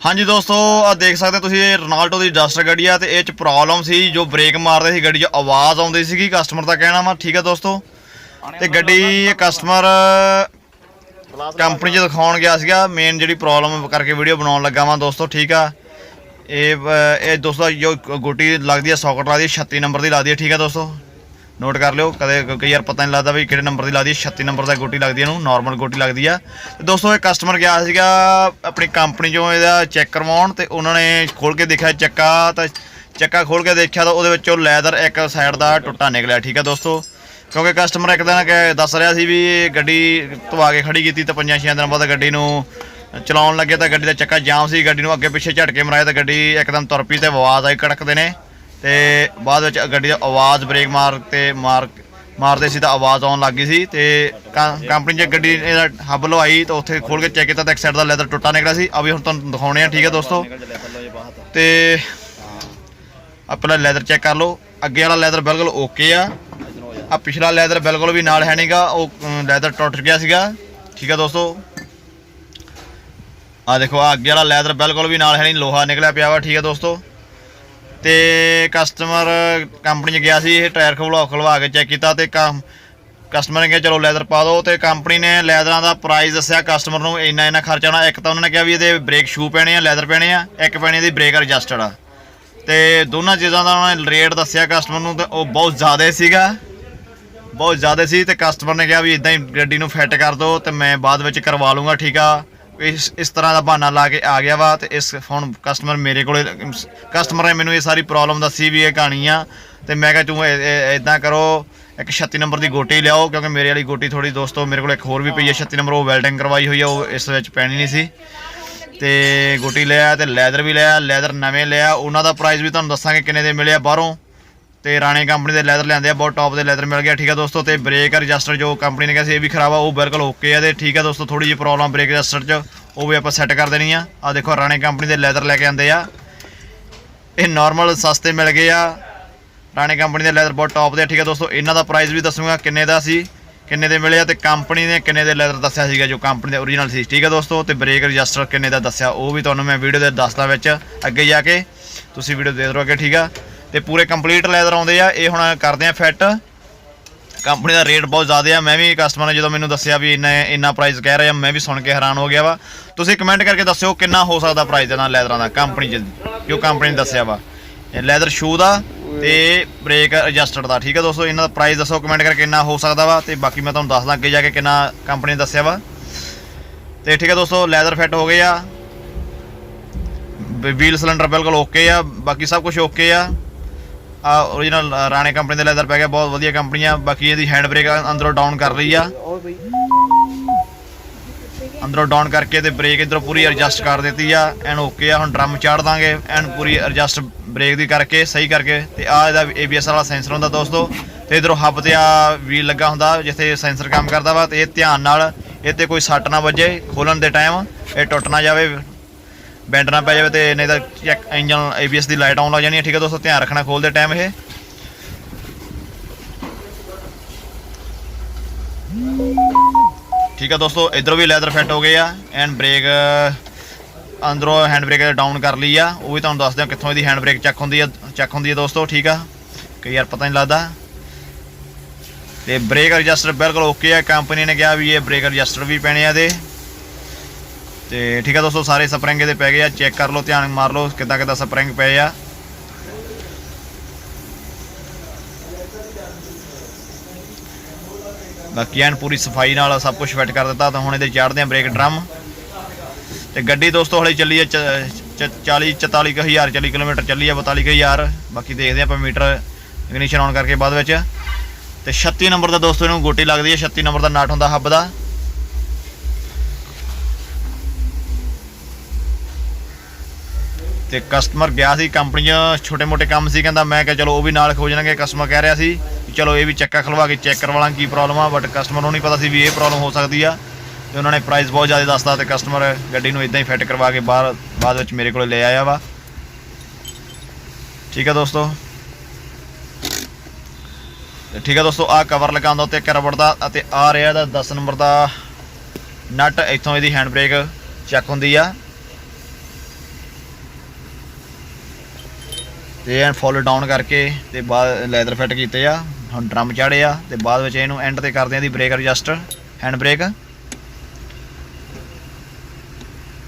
हाँ जी दोस्तों, आ देख सकते हो तुसीं रोनाल्डो की डस्टर गड्डी आ, ते इह प्रॉब्लम सी जो ब्रेक मारदे सी गड्डी आवाज़ आउंदी सी। कस्टमर का कहना वा, ठीक है दोस्तों। ते गड्डी कस्टमर कंपनी च दिखाउण गया सीगा, मेन जिहड़ी प्रॉब्लम करके वीडियो बनाउण लगा वा दोस्तों, ठीक आ। ये दोस्तों जो गोटी लगदी है सॉकेट लगदी है 36 नंबर की लगदी है, ठीक है दोस्तों। नोट कर लियो, कदे कई यार पता नहीं लगता भी किहड़े नंबर की लगदी है। 36 नंबर की गोटी लगदी है, नॉर्मल गोटी लगदी है। दोस्तों एक कस्टमर गया सीगा अपनी कंपनी चों इहदा चैक करवाउण, ते उन्होंने खोल के देखा चक्का, तो चक्का खोल के देखा तो उहदे विचों लैदर एक साइड का टुट्टा निकलिया, ठीक है दोस्तों। क्योंकि कस्टमर एक दिन दस रहा सी भी गड्डी धवा के खड़ी की, तो 5-6 दिन बाद गड्डी नूं चलाउण लगे तो गड्डी का चक्का जाम सी, गड्डी नूं अगे पिछे झटके मराए तो गड्डी एकदम तुर पई, तो आवाज़ आई कड़कदे ने। ते बाद विच गड्डी दी आवाज़ ब्रेक मारते सी तो आवाज़ आउण लग गई सी। ते कंपनी च गड्डी हब लवाई तो उत्थे खोल के चेक किया तो एक साइड का लैदर टुट्टा निकलिया सी। अभी हुण तुहानूं दिखाउणे आ, ठीक है दोस्तों। ते अपना लैदर चेक कर लो, अगे वाला लैदर बिल्कुल ओके आ पिछला लैदर बिल्कुल भी नाल है नहीं गा, लैदर टुट गया सीगा, ठीक है दोस्तों। आ देखो अगे वाला लैदर बिल्कुल भी नाल है नहीं, लोहा निकलिया पिया वा, ठीक है दोस्तों। तो कस्टमर कंपनी च गया सी, टायर खुलवा के चेक किया, तो कस्टमर ने कहा चलो लैदर पा दो। तो कंपनी ने लैदर का प्राइस दसिया कस्टमर को इन्ना खर्चा आना। एक तो उन्होंने कहा भी ये ब्रेक शू पैने आ, लैदर पैने आ, एक पैनी इसकी ब्रेक एडजस्टड आ। तो दोनों चीज़ों का उन्होंने रेट दसिया कस्टमर को, तो बहुत ज़्यादा सीगा, बहुत ज़्यादा सी। तो कस्टमर ने कहा भी इदा ही गड्डी नूं फिट कर दो, तो मैं बाद में करवा लूँगा, ठीक आ। इस तरह का बहाना ला के आ गया वा। तो इस हुण कस्टमर मेरे को कस्टमर ने मैनू ये सारी प्रॉब्लम दसी भी ये कहानी आ। तो मैं कहा तूं इदा करो एक 36 नंबर की गोटी लियाओ, क्योंकि मेरे वाली गोटी थोड़ी दोस्तों मेरे को एक होर भी पई है 36 नंबर, वो वेल्डिंग करवाई हुई है, वो इस विच पैनी नहीं सी। तो गोटी लिया, तो लैदर भी लिया, लैदर नवे लिया, उन्हों का प्राइस भी तुहानूं दसांगे किन्ने दे मिले बाहरों। तो राणे कंपनी के लैदर लिया, बहुत टॉप के लैदर मिल गया, ठीक है दोस्तों। तो ब्रेक एडजस्टर जो कंपनी ने कहा ये भी खराब है, वो बिल्कुल ओके है, ठीक है दोस्तों। थोड़ी जी प्रॉब्लम ब्रेक एडजस्टर च, वो भी आप सैट कर देनी आ। देखो राणे कंपनी के लैदर लैके आते आ, ये नॉर्मल सस्ते मिल गए आ। राणे कंपनी के लैदर बहुत टॉप के, ठीक है दोस्तों। इन्हों का प्राइस भी दसूँगा किन्ने का सी, किन्ने दे मिले, तो कंपनी ने किन्ने दे लैदर दसिया सीगा जो कंपनी के ओरीजिनल सी, ठीक है दोस्तों। तो ब्रेक एडजस्टर किन्ने का दसिया वो भी तुहानूं मैं वीडियो दे दसदा विच अगे जाके, तुसीं वीडियो देखते रहो अगे, ठीक है। तो पूरे कंप्लीट लैदर आउंदे आ, ये हुण करदे आ फिट। कंपनी का रेट बहुत ज़्यादा है, मैं भी कस्टमर ने जो मैंने दसिया भी इन्ना प्राइस कह रहे हैं, मैं भी सुन के हैरान हो गया वा। तुसीं कमेंट करके दस्सिओ कितना हो सकता प्राइस इन्हां लैदरां दा कंपनी च जो कंपनी ने दसिया वा, लैदर शू का ते ब्रेक एडजस्टड का, ठीक है दोस्तों। इन्हां दा प्राइस दसो कमेंट करके कितना हो सकता वा, तो बाकी मैं तुहानूं दसदा अगे जाके कितना कंपनी ने दसिया वा। तो ठीक है दोस्तों, लैदर फिट हो गए आ, व्हील सिलेंडर बिल्कुल ओके आ, बाकी सब कुछ ओके आ। ओरिजिनल राणे कंपनी का लैदर पै गया, बहुत वधिया कंपनी आ। बाकी ये हैंड ब्रेक अंदरों डाउन कर रही आ, अंदरों डाउन करके तो ब्रेक इधरों पूरी एडजस्ट कर दी आ, एन ओके आ। हम ड्रम चाड़ देंगे एन पूरी एडजस्ट ब्रेक की करके सही करके। तो आ ABS वाला सेंसर होंदा दोस्तों, तो इधरों हब से आ व्हील लगा होंदा जिथे सेंसर काम करता वा। तो ये ध्यान नाल इत्ते कोई सट ना वजे, खोलन के टाइम ये टुट ना जाए, बैंड ना पै जाए, तो नहीं तो चैक इंजन ABS की लाइट आउन लग जानी है, ठीक है दोस्तों। ध्यान रखना खोलते टाइम ये। ठीक है दोस्तों, इधरों भी लैदर फिट हो गए आ, एंड ब्रेक अंदरों हैंड ब्रेक डाउन कर ली आ, वो भी तुहानूं दसदे कित्थों दी हैंड ब्रेक चेक होंदी है दोस्तों, ठीक है। कई यार पता नहीं लगता। तो ब्रेक एडजस्टर बिल्कुल ओके है, कंपनी ने कहा भी ये ब्रेक एडजस्टर भी पैने आ। तो ठीक है दोस्तों, सारे स्प्रिंग ये पै गए आ, चेक कर लो, ध्यान मार लो किदा स्प्रिंग पे आ। बाकी एन पूरी सफाई नाल सब कुछ फिट कर दिता। तो हुण इहदे चाढ़दे ब्रेक ड्रम। तो गड्डी दोस्तों हले चली है 40-44 हज़ार, 40 किलोमीटर चली है, 42 हज़ार। बाकी देखते हैं मीटर इग्निशन ऑन करके बाद में। तो 36 नंबर का दोस्तों इन्हूं गोटी लगती है, 36 नंबर का नट होंदा हब का। तो कस्टमर गया सी कंपनी छोटे मोटे काम से, कहता मैं क्या चलो वो भी नाल खोज लेंगे। कस्टमर कह रहा सी चलो ये भी चक्का खलवा के चेक करवा ला की प्रॉब्लम आ, बट कस्टमर को नहीं पता सी भी ये प्रॉब्लम हो सकती है। तो उन्होंने प्राइस बहुत ज़्यादा दसता, तो कस्टमर गड्डी नूं इदां ही फिट करवा के बाद में मेरे को ले आया वा, ठीक है दोस्तों। ठीक है दोस्तों, आ कवर लगा उत्ते एक रबड़ का, आ रहा 10 नंबर का नट, इतों यदी हैंड ब्रेक चेक होंदी आ। ਤੇ ਐਨ ਫੁੱਲ ਡਾਊਨ ਕਰਕੇ ਤੇ ਬਾਅਦ ਲੈਦਰ ਫਿੱਟ ਕੀਤੇ ਆ। ਹੁਣ ਡਰਮ ਚਾੜੇ ਆ ਤੇ ਬਾਅਦ ਵਿੱਚ ਇਹਨੂੰ ਐਂਡ ਤੇ ਕਰਦੇ ਆ ਦੀ brake adjuster hand brake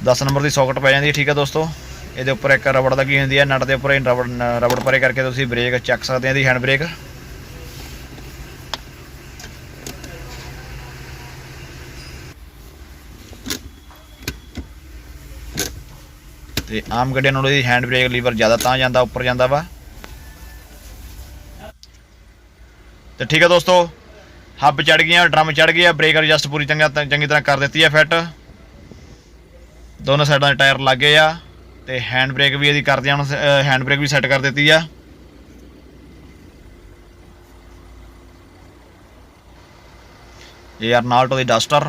10 number ਦੀ ਸੌਕਟ ਪੈ ਜਾਂਦੀ ਹੈ। ਠੀਕ ਹੈ ਦੋਸਤੋ, ਇਹਦੇ ਉੱਪਰ ਇੱਕ ਰਬੜ ਲੱਗੀ ਹੁੰਦੀ ਹੈ ਨਟ ਦੇ ਉੱਪਰ, ਰਬੜ ਪਰੇ ਕਰਕੇ ਤੁਸੀਂ ਬ੍ਰੇਕ ਚੱਕ ਸਕਦੇ ਆ ਇਹਦੀ ਹੈਂਡ ਬ੍ਰੇਕ। ਤੇ ਆਮ ਗੱਡੀਆਂ ਨਾਲੋਂ ਇਹਦੀ ਹੈਂਡ ਬ੍ਰੇਕ ਲੀਵਰ ਜ਼ਿਆਦਾ ਤਾਂ ਜਾਂਦਾ, ਉੱਪਰ ਜਾਂਦਾ ਵਾ। ਤੇ ਠੀਕ ਹੈ ਦੋਸਤੋ, ਹੱਬ ਚੜ ਗਈਆਂ, ਡਰਮ ਚੜ ਗਿਆ, ਬ੍ਰੇਕ ਐਡਜਸਟ ਪੂਰੀ ਚੰਗੀ ਤਰ੍ਹਾਂ ਕਰ ਦਿੱਤੀ ਹੈ ਫਿੱਟ। ਦੋਨੋਂ ਸਾਈਡਾਂ ਦੇ ਟਾਇਰ ਲੱਗ ਗਏ ਆ ਤੇ ਹੈਂਡ ਬ੍ਰੇਕ ਵੀ ਇਹਦੀ ਕਰਦੇ ਆ ਹੁਣ, ਹੈਂਡ ਬ੍ਰੇਕ ਵੀ ਸੈੱਟ ਕਰ ਦਿੱਤੀ ਆ। ਇਹ ਅਰਨਾਲਟੋ ਦੀ ਡਸਟਰ।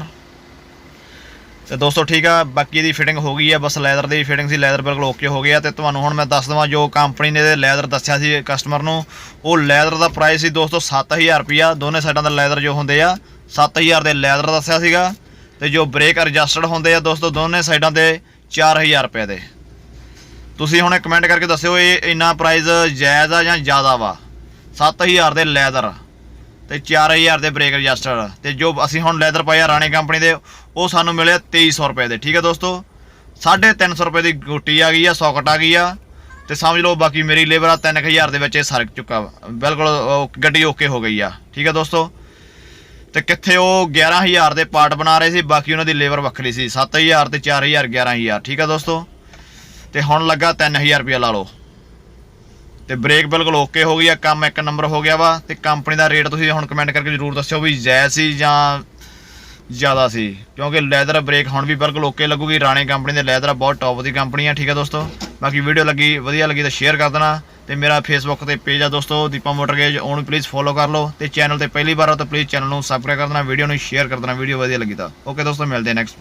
ਤੇ ਦੋਸਤੋ ਠੀਕ ਆ, ਬਾਕੀ ਇਹਦੀ ਫਿਟਿੰਗ ਹੋ ਗਈ ਆ, ਬਸ ਲੈਦਰ ਦੀ ਫਿਟਿੰਗ ਸੀ, ਲੈਦਰ ਬਿਲਕੁਲ ਓਕੇ ਹੋ ਗਿਆ। ਤੇ ਤੁਹਾਨੂੰ ਹੁਣ ਮੈਂ ਦੱਸ ਦੇਵਾਂ ਜੋ ਕੰਪਨੀ ਨੇ ਇਹਦੇ ਲੈਦਰ ਦੱਸਿਆ ਸੀ ਕਸਟਮਰ ਨੂੰ, ਉਹ ਲੈਦਰ ਦਾ ਪ੍ਰਾਈਸ ਸੀ ਦੋਸਤੋ 7000 ਰੁਪਈਆ। ਦੋਨੇ ਸਾਈਡਾਂ ਦਾ ਲੈਦਰ ਜੋ ਹੁੰਦੇ ਆ 7000 ਦੇ ਲੈਦਰ ਦੱਸਿਆ ਸੀਗਾ। ਤੇ ਜੋ ਬ੍ਰੇਕ ਐਡਜਸਟਡ ਹੁੰਦੇ ਆ ਦੋਸਤੋ ਦੋਨੇ ਸਾਈਡਾਂ ਦੇ 4000 ਰੁਪਏ ਦੇ। ਤੁਸੀਂ ਹੁਣ ਕਮੈਂਟ ਕਰਕੇ ਦੱਸਿਓ ਇਹ ਇੰਨਾ ਪ੍ਰਾਈਸ ਜਾਇਜ਼ ਆ ਜਾਂ ਜ਼ਿਆਦਾ ਵਾ। 7000 ਦੇ ਲੈਦਰ ਤੇ 4000 ਦੇ ਬ੍ਰੇਕ ਐਡਜਸਟਰ। ਤੇ ਜੋ ਅਸੀਂ ਹੁਣ ਲੈਦਰ ਪਾਇਆ ਰਾਣੇ ਕੰਪਨੀ ਦੇ ਉਹ ਸਾਨੂੰ ਮਿਲਿਆ 2300 ਰੁਪਏ ਦੇ। ਠੀਕ ਹੈ ਦੋਸਤੋ, 350 ਰੁਪਏ ਦੀ ਗੁੱਟੀ ਆ ਗਈ ਆ, ਸੌਕਟ ਆ ਗਈ ਆ। ਤੇ ਸਮਝ ਲਓ ਬਾਕੀ ਮੇਰੀ ਲੇਬਰ ਆ 3000 ਦੇ ਵਿੱਚ ਇਹ ਸਰ ਚੁੱਕਾ ਵਾ, ਬਿਲਕੁਲ ਗੱਡੀ ਓਕੇ ਹੋ ਗਈ ਆ। ਠੀਕ ਹੈ ਦੋਸਤੋ, ਤੇ ਕਿੱਥੇ ਉਹ 11000 ਦੇ ਪਾਰਟ ਬਣਾ ਰਹੇ ਸੀ, ਬਾਕੀ ਉਹਨਾਂ ਦੀ ਲੇਬਰ ਵੱਖਰੀ ਸੀ। 7000 ਤੇ 4000 11000। ਠੀਕ ਹੈ ਦੋਸਤੋ, ਤੇ ਹੁਣ ਲੱਗਾ 3000 ਰੁਪਇਆ ਲਾ ਲਓ। ਤੇ ਬ੍ਰੇਕ ਬਿਲਕੁਲ ਓਕੇ ਹੋ ਗਈ ਆ, ਕੰਮ ਇੱਕ ਨੰਬਰ ਹੋ ਗਿਆ ਵਾ। ਤੇ ਕੰਪਨੀ ਦਾ ਰੇਟ ਤੁਸੀਂ ਹੁਣ ਕਮੈਂਟ ਕਰਕੇ ਜ਼ਰੂਰ ਦੱਸਿਓ ਵੀ ਜਾਇਜ਼ ਸੀ ਜਾਂ ਜ਼ਿਆਦਾ ਸੀ, ਕਿਉਂਕਿ ਲੈਦਰ ਬ੍ਰੇਕ ਹੁਣ ਵੀ ਬਿਲਕੁਲ ਓਕੇ ਲੱਗੂਗੀ। ਰਾਣੇ ਕੰਪਨੀ ਦੇ ਲੈਦਰ ਬਹੁਤ ਟੌਪ ਦੀ ਕੰਪਨੀ ਆ। ਠੀਕ ਹੈ ਦੋਸਤੋ, ਬਾਕੀ ਵੀਡੀਓ ਵਧੀਆ ਲੱਗੀ ਤਾਂ ਸ਼ੇਅਰ ਕਰ ਦੇਣਾ। ਤੇ ਮੇਰਾ ਫੇਸਬੁੱਕ ਤੇ ਪੇਜ ਆ ਦੋਸਤੋ ਦੀਪਾ ਮੋਟਰ ਗੇਜ, ਉਹਨੂੰ ਪਲੀਜ਼ ਫੋਲੋ ਕਰ ਲਓ। ਤੇ ਚੈਨਲ ਤੇ ਪਹਿਲੀ ਵਾਰ ਹੋ ਤਾਂ ਪਲੀਜ਼ ਚੈਨਲ ਨੂੰ ਸਬਸਕ੍ਰਾਈਬ ਕਰ ਦੇਣਾ, ਵੀਡੀਓ ਨੂੰ ਸ਼ੇਅਰ ਕਰ ਦੇਣਾ ਵੀਡੀਓ ਵਧੀਆ ਲੱਗੀ ਤਾਂ। ਓਕੇ ਦੋਸਤੋ, ਮਿਲਦੇ ਨੈਕਸਟ।